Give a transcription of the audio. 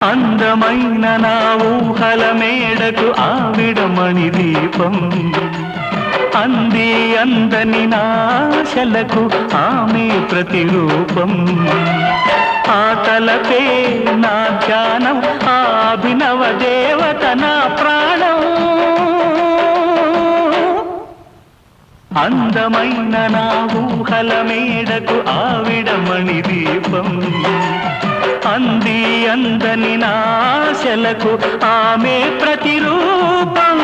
అందమైన నా ఊహల మేడకు ఆవిడమణి దీపం అంది అందని నాశలకు ఆమె ప్రతిరూపం ఆ తలపే నా ధ్యానం ఆ అభినవ దేవత నా ప్రాణం అందమైన నా ఊహల మేడకు ఆవిడమణి దీపం అంది అందని నాశలకు ఆమె ప్రతిరూపం